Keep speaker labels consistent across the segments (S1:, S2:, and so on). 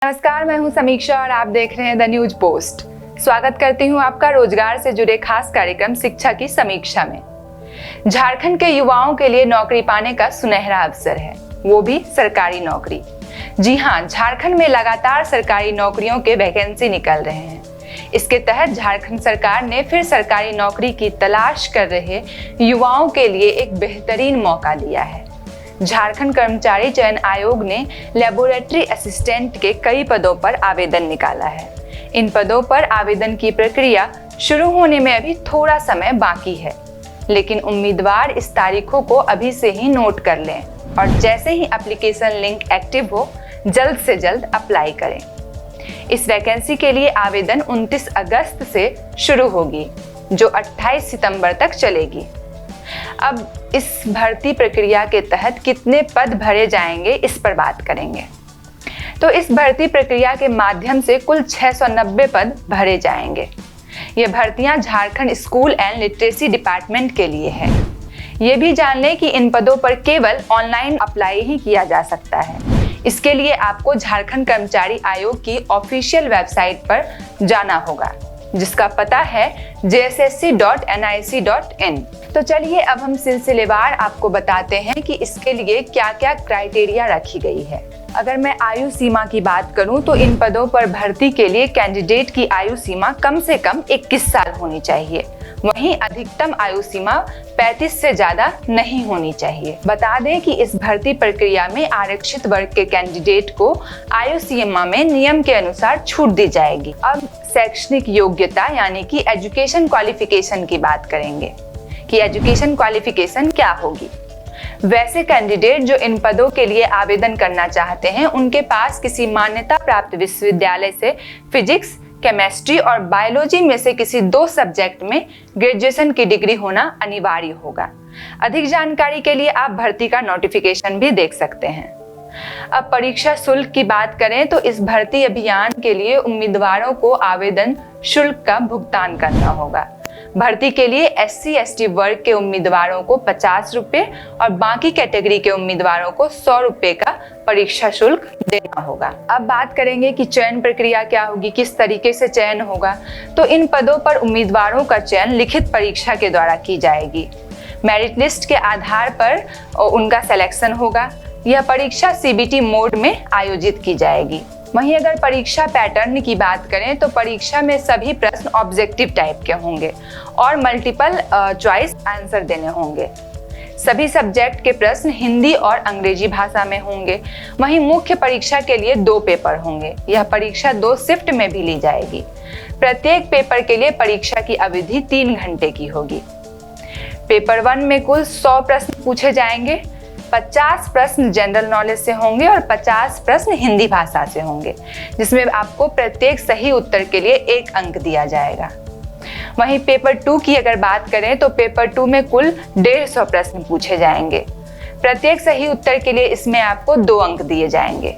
S1: नमस्कार, मैं हूं समीक्षा और आप देख रहे हैं द न्यूज पोस्ट। स्वागत करती हूं आपका रोजगार से जुड़े खास कार्यक्रम शिक्षा की समीक्षा में। झारखंड के युवाओं के लिए नौकरी पाने का सुनहरा अवसर है, वो भी सरकारी नौकरी। जी हां, झारखंड में लगातार सरकारी नौकरियों के वैकेंसी निकल रहे हैं। इसके तहत झारखंड सरकार ने फिर सरकारी नौकरी की तलाश कर रहे युवाओं के लिए एक बेहतरीन मौका दिया है। झारखंड कर्मचारी चयन आयोग ने लेबोरेटरी असिस्टेंट के कई पदों पर आवेदन निकाला है। इन पदों पर आवेदन की प्रक्रिया शुरू होने में अभी थोड़ा समय बाकी है, लेकिन उम्मीदवार इस तारीखों को अभी से ही नोट कर लें और जैसे ही एप्लीकेशन लिंक एक्टिव हो, जल्द से जल्द अप्लाई करें। इस वैकेंसी के लिए आवेदन 29 अगस्त से शुरू होगी, जो 28 सितंबर तक चलेगी। अब इस भर्ती प्रक्रिया के तहत कितने पद भरे जाएंगे, इस पर बात करेंगे। तो इस भर्ती प्रक्रिया के माध्यम से कुल 690 पद भरे जाएंगे। ये भर्तियां Jharkhand school and literacy department के लिए है। ये भी जान लें कि इन पदों पर केवल ऑनलाइन अप्लाई ही किया जा सकता है। इसके लिए आपको झारखंड कर्मचारी आयोग की ऑफिशियल वेबसाइट पर जाना होगा, जिसका पता है jssc.nic.in। तो चलिए अब हम सिलसिलेवार आपको बताते हैं कि इसके लिए क्या क्या क्राइटेरिया रखी गई है। अगर मैं आयु सीमा की बात करूं तो इन पदों पर भर्ती के लिए कैंडिडेट की आयु सीमा कम से कम 21 साल होनी चाहिए। वहीं अधिकतम आयु सीमा 35 से ज्यादा नहीं होनी चाहिए। बता दें कि इस भर्ती प्रक्रिया में आरक्षित वर्ग के कैंडिडेट को आयु सीमा में नियम के अनुसार छूट दी जाएगी। अब शैक्षणिक योग्यता यानी कि एजुकेशन क्वालिफिकेशन की बात करेंगे कि एजुकेशन क्वालिफिकेशन क्या होगी। वैसे कैंडिडेट जो इन पदों के लिए आवेदन करना चाहते हैं, उनके पास किसी मान्यता प्राप्त विश्वविद्यालय से फिजिक्स, केमिस्ट्री और बायोलॉजी में से किसी 2 सब्जेक्ट में ग्रेजुएशन की डिग्री होना अनिवार्य होगा। अधिक जानकारी के लिए आप भर्ती का नोटिफिकेशन भी देख सकते हैं। अब परीक्षा शुल्क की बात करें तो इस भर्ती अभियान के लिए उम्मीदवारों को आवेदन शुल्क का भुगतान करना होगा। भर्ती के लिए SC/ST वर्ग के उम्मीदवारों को 50 रुपये और बाकी कैटेगरी के उम्मीदवारों को 100 रुपये का परीक्षा शुल्क देना होगा। अब बात करेंगे कि चयन प्रक्रिया क्या होगी, किस तरीके से चयन होगा। तो इन पदों पर उम्मीदवारों का चयन लिखित परीक्षा के द्वारा की जाएगी। मेरिट लिस्ट के आधार पर उनका सिलेक्शन होगा। यह परीक्षा CBT मोड में आयोजित की जाएगी। वहीं अगर परीक्षा पैटर्न की बात करें तो परीक्षा में सभी प्रश्न ऑब्जेक्टिव टाइप के होंगे और मल्टीपल चॉइस आंसर देने होंगे। सभी सब्जेक्ट के प्रश्न हिंदी और अंग्रेजी भाषा में होंगे। वहीं मुख्य परीक्षा के लिए 2 पेपर होंगे। यह परीक्षा 2 शिफ्ट में भी ली जाएगी। प्रत्येक पेपर के लिए परीक्षा की अवधि 3 घंटे की होगी। पेपर 1 में कुल 100 प्रश्न पूछे जाएंगे। 50 प्रश्न जनरल नॉलेज से होंगे और 50 प्रश्न हिंदी भाषा से होंगे, जिसमें आपको प्रत्येक सही उत्तर के लिए 1 अंक दिया जाएगा। वहीं पेपर 2 की अगर बात करें तो पेपर 2 में कुल 150 प्रश्न पूछे जाएंगे। प्रत्येक सही उत्तर के लिए इसमें आपको 2 अंक दिए जाएंगे।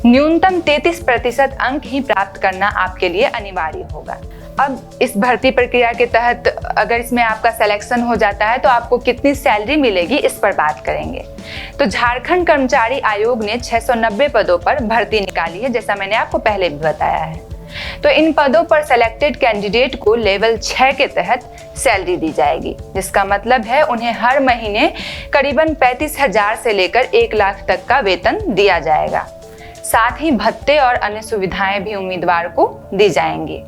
S1: न्यूनतम 33% अंक ही प्राप्त करना आपके लिए अनिवार्य होगा। अब इस भर्ती प्रक्रिया के तहत अगर इसमें आपका सिलेक्शन हो जाता है तो आपको कितनी सैलरी मिलेगी, इस पर बात करेंगे। तो झारखंड कर्मचारी आयोग ने 690 पदों पर भर्ती निकाली है, जैसा मैंने आपको पहले भी बताया है। तो इन पदों पर सेलेक्टेड कैंडिडेट को लेवल 6 के तहत सैलरी दी जाएगी, जिसका मतलब है उन्हें हर महीने करीबन 35,000 से लेकर 1 लाख तक का वेतन दिया जाएगा। साथ ही भत्ते और अन्य सुविधाएं भी उम्मीदवार को दी जाएंगी।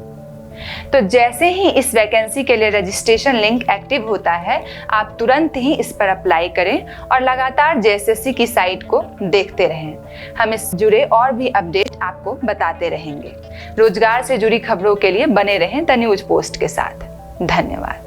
S1: तो जैसे ही इस वैकेंसी के लिए रजिस्ट्रेशन लिंक एक्टिव होता है, आप तुरंत ही इस पर अप्लाई करें और लगातार JSSC की साइट को देखते रहें। हम इस जुड़े और भी अपडेट आपको बताते रहेंगे। रोजगार से जुड़ी खबरों के लिए बने रहें द न्यूज पोस्ट के साथ। धन्यवाद।